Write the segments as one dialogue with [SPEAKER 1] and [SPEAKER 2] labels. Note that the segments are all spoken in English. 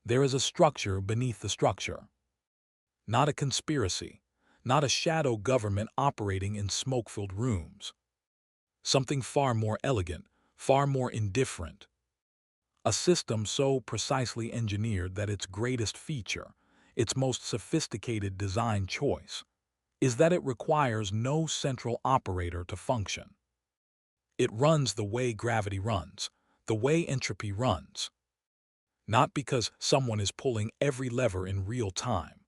[SPEAKER 1] There is a structure beneath the structure. Not a conspiracy, not a shadow government operating in smoke-filled rooms. Something far more elegant, far more indifferent. A system so precisely engineered that its greatest feature, its most sophisticated design choice, is that it requires no central operator to function. It runs the way gravity runs, the way entropy runs. Not because someone is pulling every lever in real time,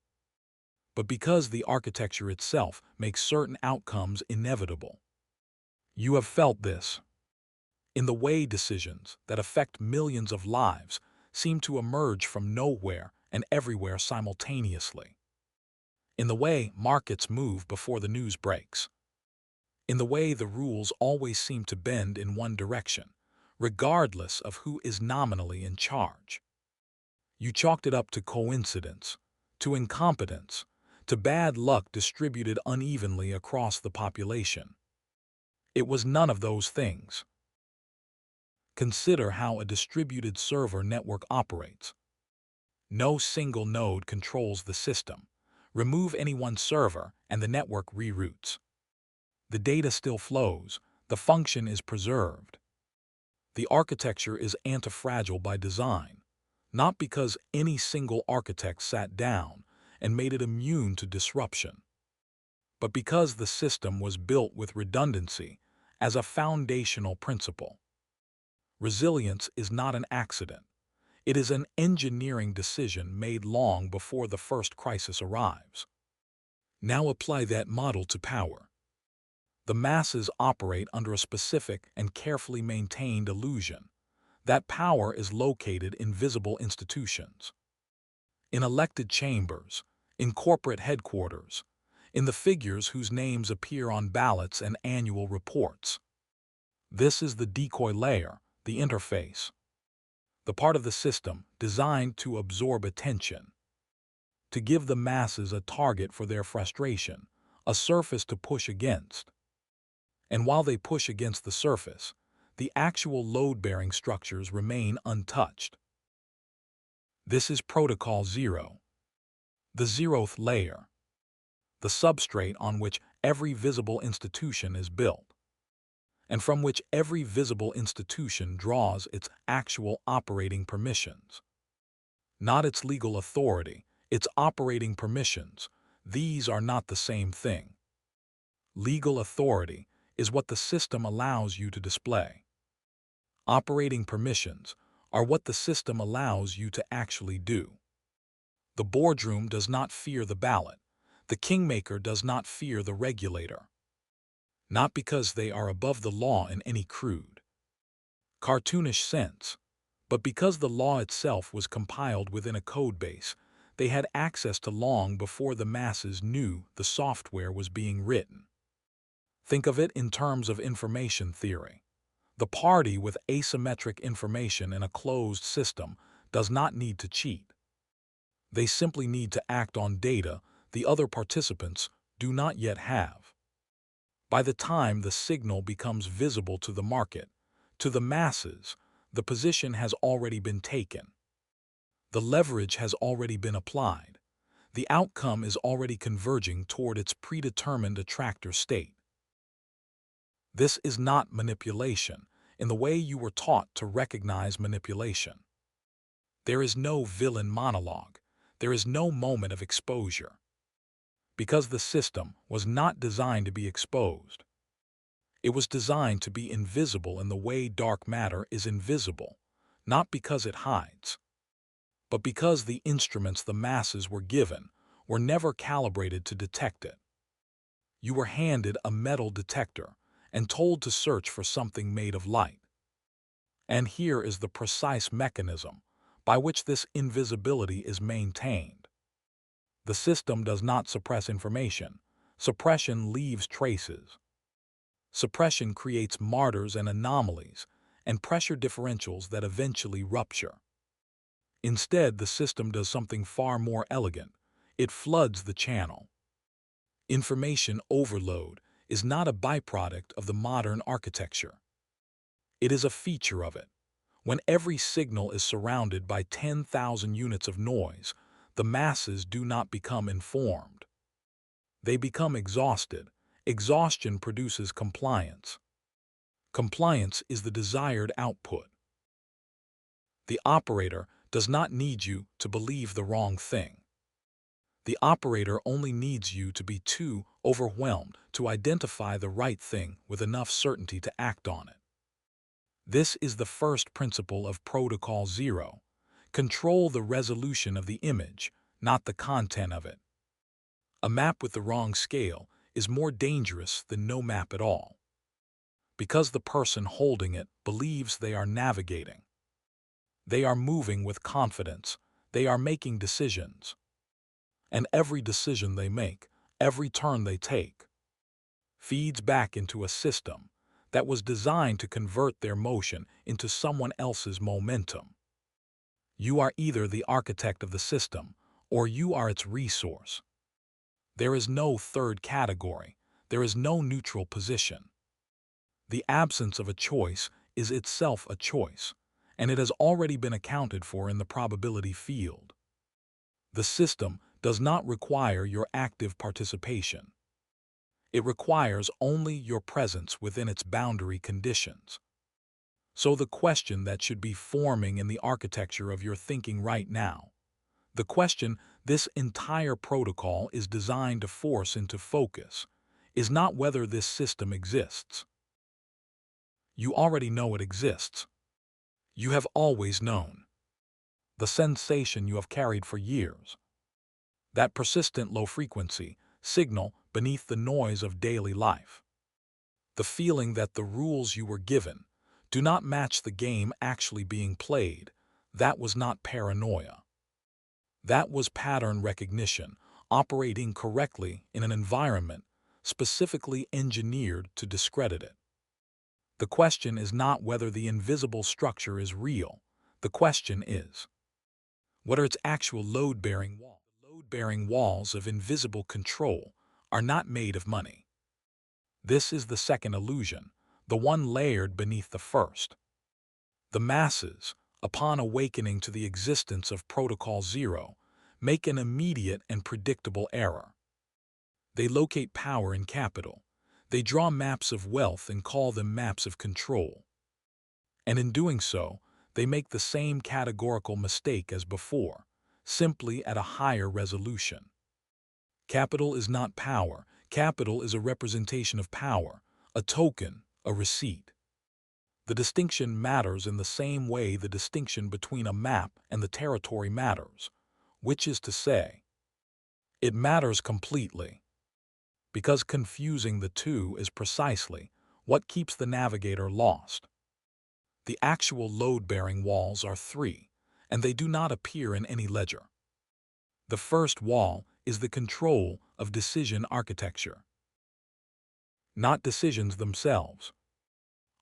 [SPEAKER 1] but because the architecture itself makes certain outcomes inevitable. You have felt this in the way decisions that affect millions of lives seem to emerge from nowhere and everywhere simultaneously. In the way markets move before the news breaks. In the way the rules always seem to bend in one direction, regardless of who is nominally in charge. You chalked it up to coincidence, to incompetence, to bad luck distributed unevenly across the population. It was none of those things. Consider how a distributed server network operates. No single node controls the system. Remove any one server and the network reroutes. The data still flows, the function is preserved. The architecture is antifragile by design, not because any single architect sat down and made it immune to disruption, but because the system was built with redundancy as a foundational principle. Resilience is not an accident. It is an engineering decision made long before the first crisis arrives. Now apply that model to power. The masses operate under a specific and carefully maintained illusion that power is located in visible institutions. In elected chambers, in corporate headquarters, in the figures whose names appear on ballots and annual reports. This is the decoy layer, the interface. The part of the system designed to absorb attention, to give the masses a target for their frustration, a surface to push against. And while they push against the surface, the actual load-bearing structures remain untouched. This is Protocol 0, the 0th layer, the substrate on which every visible institution is built, and from which every visible institution draws its actual operating permissions. Not its legal authority, its operating permissions. These are not the same thing. Legal authority is what the system allows you to display. Operating permissions are what the system allows you to actually do. The boardroom does not fear the ballot. The kingmaker does not fear the regulator. Not because they are above the law in any crude, cartoonish sense, but because the law itself was compiled within a code base they had access to long before the masses knew the software was being written. Think of it in terms of information theory. The party with asymmetric information in a closed system does not need to cheat. They simply need to act on data the other participants do not yet have. By the time the signal becomes visible to the market, to the masses, the position has already been taken. The leverage has already been applied. The outcome is already converging toward its predetermined attractor state. This is not manipulation in the way you were taught to recognize manipulation. There is no villain monologue. There is no moment of exposure. Because the system was not designed to be exposed. It was designed to be invisible in the way dark matter is invisible, not because it hides, but because the instruments the masses were given were never calibrated to detect it. You were handed a metal detector and told to search for something made of light. And here is the precise mechanism by which this invisibility is maintained. The system does not suppress information. Suppression leaves traces. Suppression creates martyrs and anomalies and pressure differentials that eventually rupture. Instead, the system does something far more elegant. It floods the channel. Information overload is not a byproduct of the modern architecture. It is a feature of it. When every signal is surrounded by 10,000 units of noise, the masses do not become informed. They become exhausted. Exhaustion produces compliance. Compliance is the desired output. The operator does not need you to believe the wrong thing. The operator only needs you to be too overwhelmed to identify the right thing with enough certainty to act on it. This is the first principle of Protocol 0. Control the resolution of the image, not the content of it. A map with the wrong scale is more dangerous than no map at all, because the person holding it believes they are navigating. They are moving with confidence. They are making decisions. And every decision they make, every turn they take, feeds back into a system that was designed to convert their motion into someone else's momentum. You are either the architect of the system, or you are its resource. There is no third category. There is no neutral position. The absence of a choice is itself a choice, and it has already been accounted for in the probability field. The system does not require your active participation. It requires only your presence within its boundary conditions. So the question that should be forming in the architecture of your thinking right now, the question this entire protocol is designed to force into focus, is not whether this system exists. You already know it exists. You have always known. The sensation you have carried for years. That persistent low-frequency signal beneath the noise of daily life. The feeling that the rules you were given do not match the game actually being played, that was not paranoia. That was pattern recognition, operating correctly in an environment specifically engineered to discredit it. The question is not whether the invisible structure is real. The question is, what are its actual load-bearing walls? Load-bearing walls of invisible control are not made of money. This is the second illusion, the one layered beneath the first. The masses, upon awakening to the existence of Protocol 0, make an immediate and predictable error. They locate power in capital. They draw maps of wealth and call them maps of control. And in doing so, they make the same categorical mistake as before, simply at a higher resolution. Capital is not power. Capital is a representation of power, a token, a receipt. The distinction matters in the same way the distinction between a map and the territory matters, which is to say, it matters completely. Because confusing the two is precisely what keeps the navigator lost. The actual load-bearing walls are three, and they do not appear in any ledger. The first wall is the control of decision architecture. Not decisions themselves.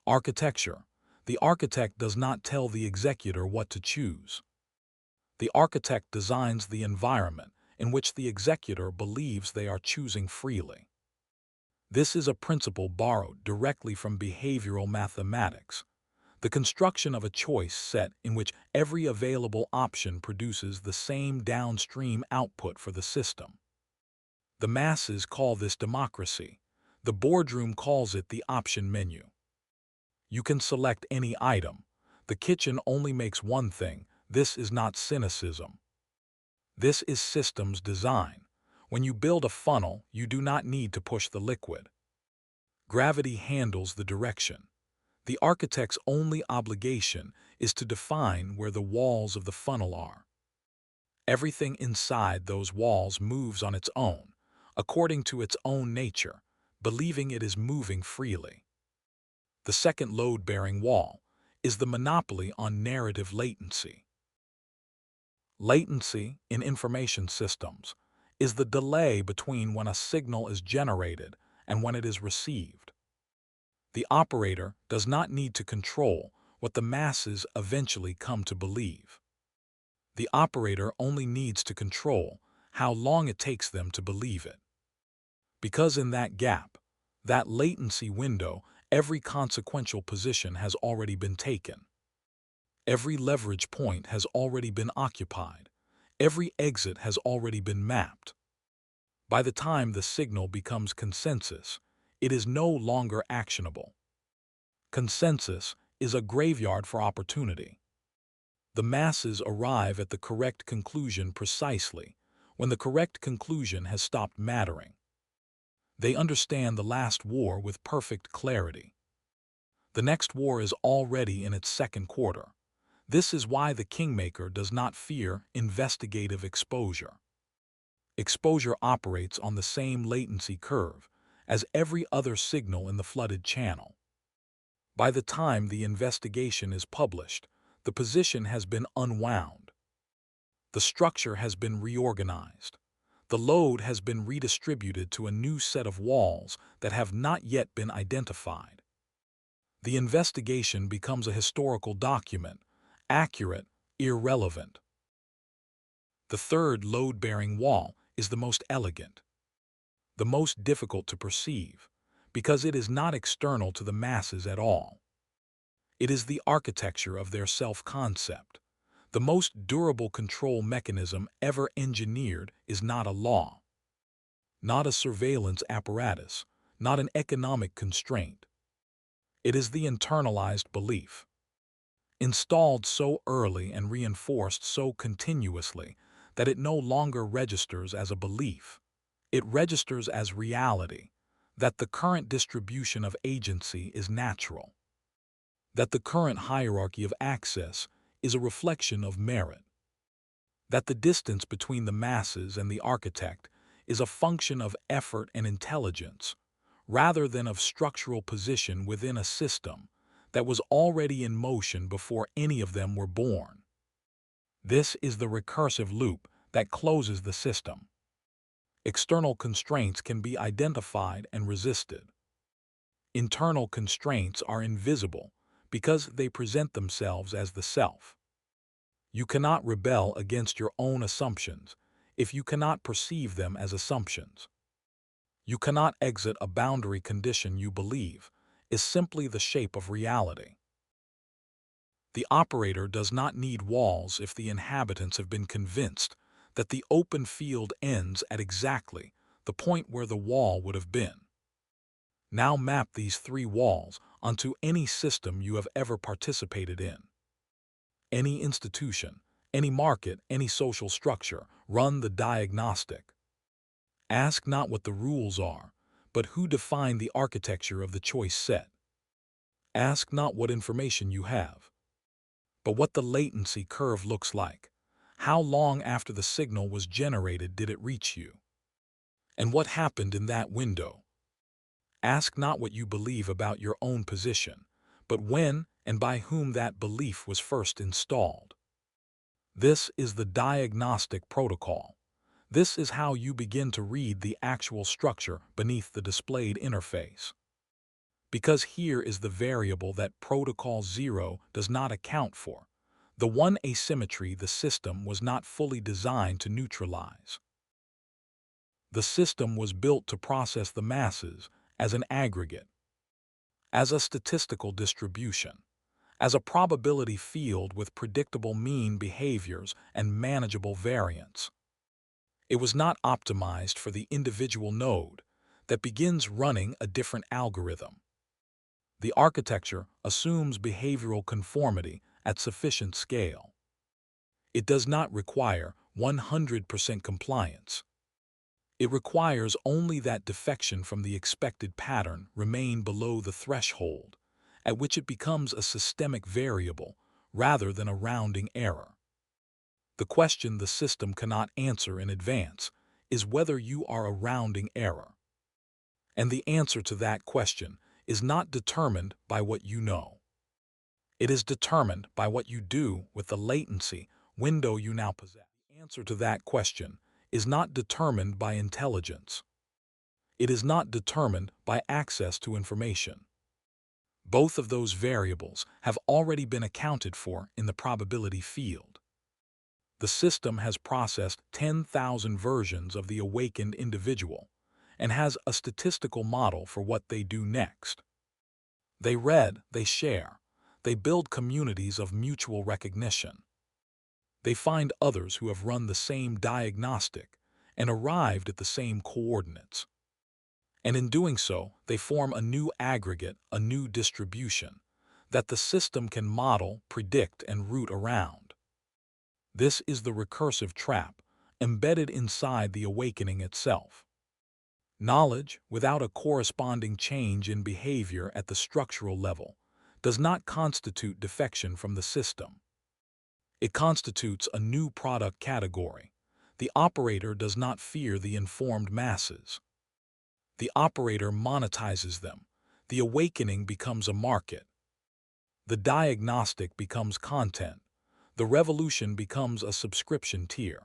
[SPEAKER 1] Architecture. The architect does not tell the executor what to choose. The architect designs the environment in which the executor believes they are choosing freely. This is a principle borrowed directly from behavioral mathematics, the construction of a choice set in which every available option produces the same downstream output for the system. The masses call this democracy. The boardroom calls it the option menu. You can select any item. The kitchen only makes one thing. This is not cynicism. This is systems design. When you build a funnel, you do not need to push the liquid. Gravity handles the direction. The architect's only obligation is to define where the walls of the funnel are. Everything inside those walls moves on its own, according to its own nature, believing it is moving freely. The second load-bearing wall is the monopoly on narrative latency. Latency in information systems is the delay between when a signal is generated and when it is received. The operator does not need to control what the masses eventually come to believe. The operator only needs to control how long it takes them to believe it. Because in that gap, that latency window, every consequential position has already been taken. Every leverage point has already been occupied. Every exit has already been mapped. By the time the signal becomes consensus, it is no longer actionable. Consensus is a graveyard for opportunity. The masses arrive at the correct conclusion precisely when the correct conclusion has stopped mattering. They understand the last war with perfect clarity. The next war is already in its second quarter. This is why the kingmaker does not fear investigative exposure. Exposure operates on the same latency curve as every other signal in the flooded channel. By the time the investigation is published, the position has been unwound. The structure has been reorganized. The load has been redistributed to a new set of walls that have not yet been identified. The investigation becomes a historical document, accurate, irrelevant. The third load-bearing wall is the most elegant, the most difficult to perceive, because it is not external to the masses at all. It is the architecture of their self-concept. The most durable control mechanism ever engineered is not a law, not a surveillance apparatus, not an economic constraint. It is the internalized belief, installed so early and reinforced so continuously that it no longer registers as a belief. It registers as reality, that the current distribution of agency is natural, that the current hierarchy of access is a reflection of merit, that the distance between the masses and the architect is a function of effort and intelligence, rather than of structural position within a system that was already in motion before any of them were born. This is the recursive loop that closes the system. External constraints can be identified and resisted. Internal constraints are invisible because they present themselves as the self. You cannot rebel against your own assumptions if you cannot perceive them as assumptions. You cannot exit a boundary condition you believe is simply the shape of reality. The operator does not need walls if the inhabitants have been convinced that the open field ends at exactly the point where the wall would have been. Now map these three walls onto any system you have ever participated in. Any institution, any market, any social structure, run the diagnostic. Ask not what the rules are, but who defined the architecture of the choice set. Ask not what information you have, but what the latency curve looks like. How long after the signal was generated did it reach you? And what happened in that window? Ask not what you believe about your own position, but when and by whom that belief was first installed. This is the diagnostic protocol. This is how you begin to read the actual structure beneath the displayed interface. Because here is the variable that Protocol 0 does not account for, the one asymmetry the system was not fully designed to neutralize. The system was built to process the masses as an aggregate, as a statistical distribution, as a probability field with predictable mean behaviors and manageable variance. It was not optimized for the individual node that begins running a different algorithm. The architecture assumes behavioral conformity at sufficient scale. It does not require 100% compliance. It requires only that defection from the expected pattern remain below the threshold, at which it becomes a systemic variable rather than a rounding error. The question the system cannot answer in advance is whether you are a rounding error. And the answer to that question is not determined by what you know. It is determined by what you do with the latency window you now possess. The answer to that question is not determined by intelligence. It is not determined by access to information. Both of those variables have already been accounted for in the probability field. The system has processed 10,000 versions of the awakened individual and has a statistical model for what they do next. They read, they share. they build communities of mutual recognition. They find others who have run the same diagnostic and arrived at the same coordinates. And in doing so, they form a new aggregate, a new distribution, that the system can model, predict, and route around. This is the recursive trap, embedded inside the awakening itself. Knowledge, without a corresponding change in behavior at the structural level, does not constitute defection from the system. It constitutes a new product category. The operator does not fear the informed masses. The operator monetizes them. The awakening becomes a market. The diagnostic becomes content. The revolution becomes a subscription tier.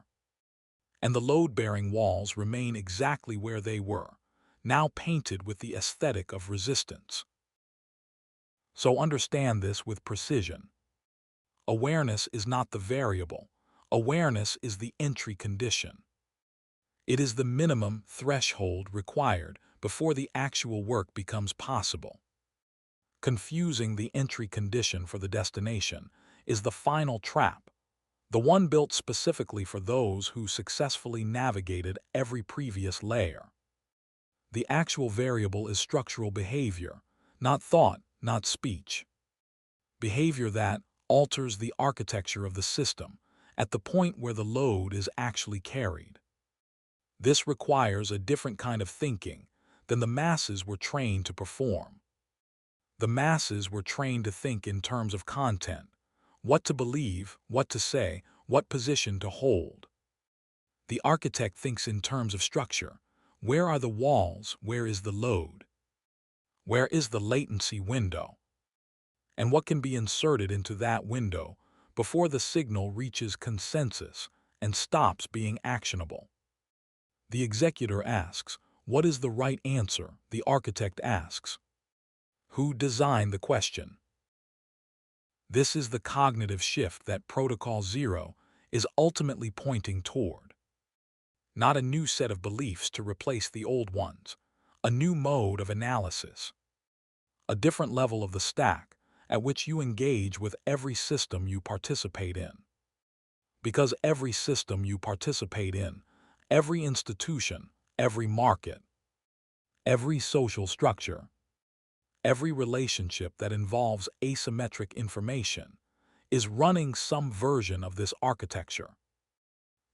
[SPEAKER 1] And the load-bearing walls remain exactly where they were, now painted with the aesthetic of resistance. So understand this with precision. Awareness is not the variable. Awareness is the entry condition. It is the minimum threshold required before the actual work becomes possible. Confusing the entry condition for the destination is the final trap, the one built specifically for those who successfully navigated every previous layer. The actual variable is structural behavior, not thought, not speech. Behavior that alters the architecture of the system at the point where the load is actually carried. This requires a different kind of thinking than the masses were trained to perform. The masses were trained to think in terms of content, what to believe, what to say, what position to hold. The architect thinks in terms of structure. Where are the walls? Where is the load? Where is the latency window? And what can be inserted into that window before the signal reaches consensus and stops being actionable? The executor asks, what is the right answer? The architect asks, who designed the question? This is the cognitive shift that Protocol Zero is ultimately pointing toward. Not a new set of beliefs to replace the old ones, a new mode of analysis, a different level of the stack at which you engage with every system you participate in. Because every system you participate in, every institution, every market, every social structure, every relationship that involves asymmetric information is running some version of this architecture.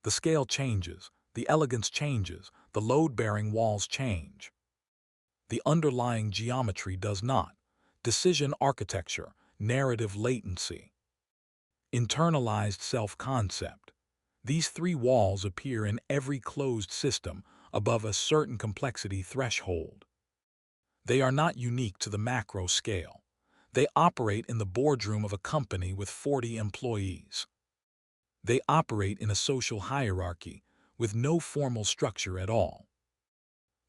[SPEAKER 1] The scale changes, the elegance changes, the load-bearing walls change. The underlying geometry does not. Decision architecture, narrative latency, internalized self-concept. These three walls appear in every closed system above a certain complexity threshold. They are not unique to the macro scale. They operate in the boardroom of a company with 40 employees. They operate in a social hierarchy with no formal structure at all.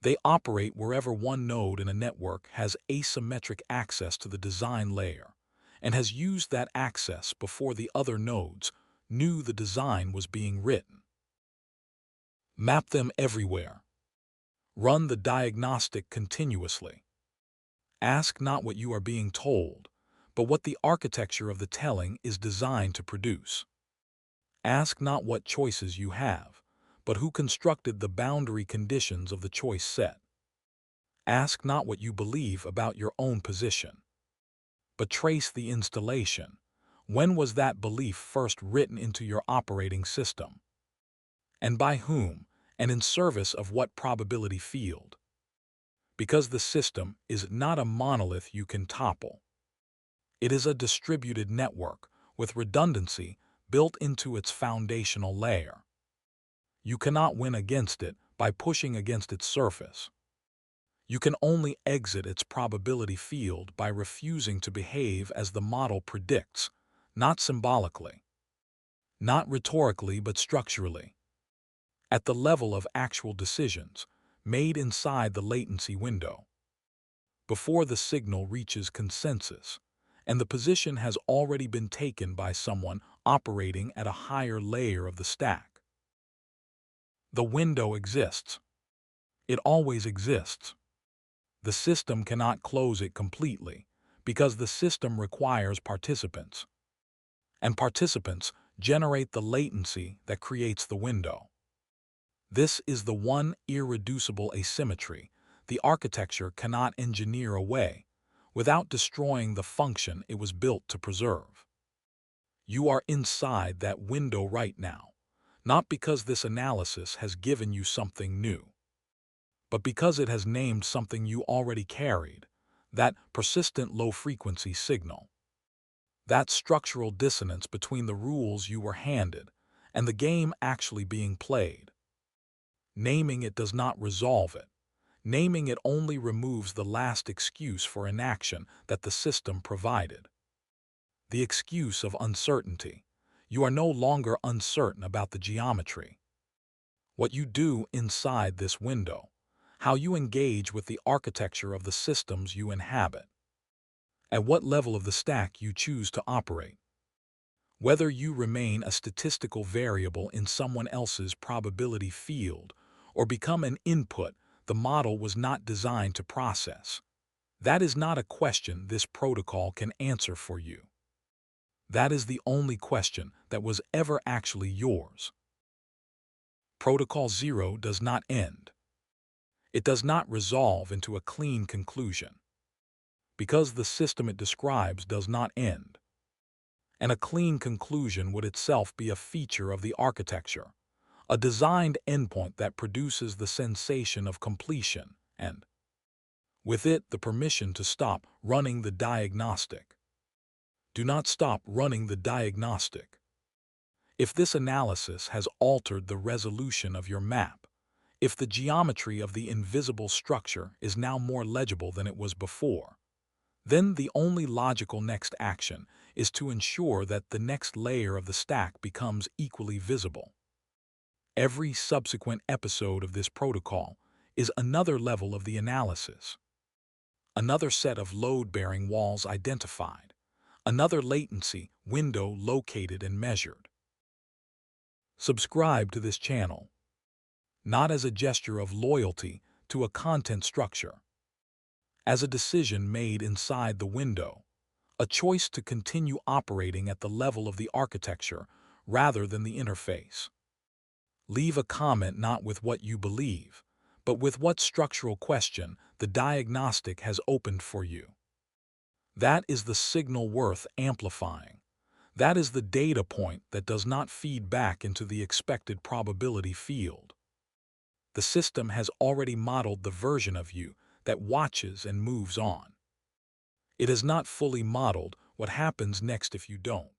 [SPEAKER 1] They operate wherever one node in a network has asymmetric access to the design layer and has used that access before the other nodes knew the design was being written. Map them everywhere. Run the diagnostic continuously. Ask not what you are being told, but what the architecture of the telling is designed to produce. Ask not what choices you have, but who constructed the boundary conditions of the choice set. Ask not what you believe about your own position, but trace the installation. When was that belief first written into your operating system? And by whom, and in service of what probability field? Because the system is not a monolith you can topple. It is a distributed network with redundancy built into its foundational layer. You cannot win against it by pushing against its surface. You can only exit its probability field by refusing to behave as the model predicts, not symbolically, not rhetorically but structurally, at the level of actual decisions made inside the latency window, before the signal reaches consensus, and the position has already been taken by someone operating at a higher layer of the stack. The window exists. It always exists. The system cannot close it completely, Because the system requires participants, and participants generate the latency that creates the window. This is the one irreducible asymmetry the architecture cannot engineer away without destroying the function it was built to preserve. You are inside that window right now, not because this analysis has given you something new, but because it has named something you already carried, that persistent low-frequency signal. That structural dissonance between the rules you were handed and the game actually being played. Naming it does not resolve it. Naming it only removes the last excuse for inaction that the system provided. The excuse of uncertainty. You are no longer uncertain about the geometry. What you do inside this window, how you engage with the architecture of the systems you inhabit, at what level of the stack you choose to operate. Whether you remain a statistical variable in someone else's probability field or become an input the model was not designed to process, that is not a question this protocol can answer for you. That is the only question that was ever actually yours. Protocol 0 does not end. It does not resolve into a clean conclusion, because the system it describes does not end. And a clean conclusion would itself be a feature of the architecture, a designed endpoint that produces the sensation of completion and, with it, the permission to stop running the diagnostic. Do not stop running the diagnostic. If this analysis has altered the resolution of your map, if the geometry of the invisible structure is now more legible than it was before, then the only logical next action is to ensure that the next layer of the stack becomes equally visible. Every subsequent episode of this protocol is another level of the analysis. Another set of load-bearing walls identified, another latency window located and measured. Subscribe to this channel, not as a gesture of loyalty to a content structure, as a decision made inside the window, a choice to continue operating at the level of the architecture rather than the interface. Leave a comment not with what you believe, but with what structural question the diagnostic has opened for you. That is the signal worth amplifying. That is the data point that does not feed back into the expected probability field. The system has already modeled the version of you that watches and moves on. It has not fully modeled what happens next if you don't.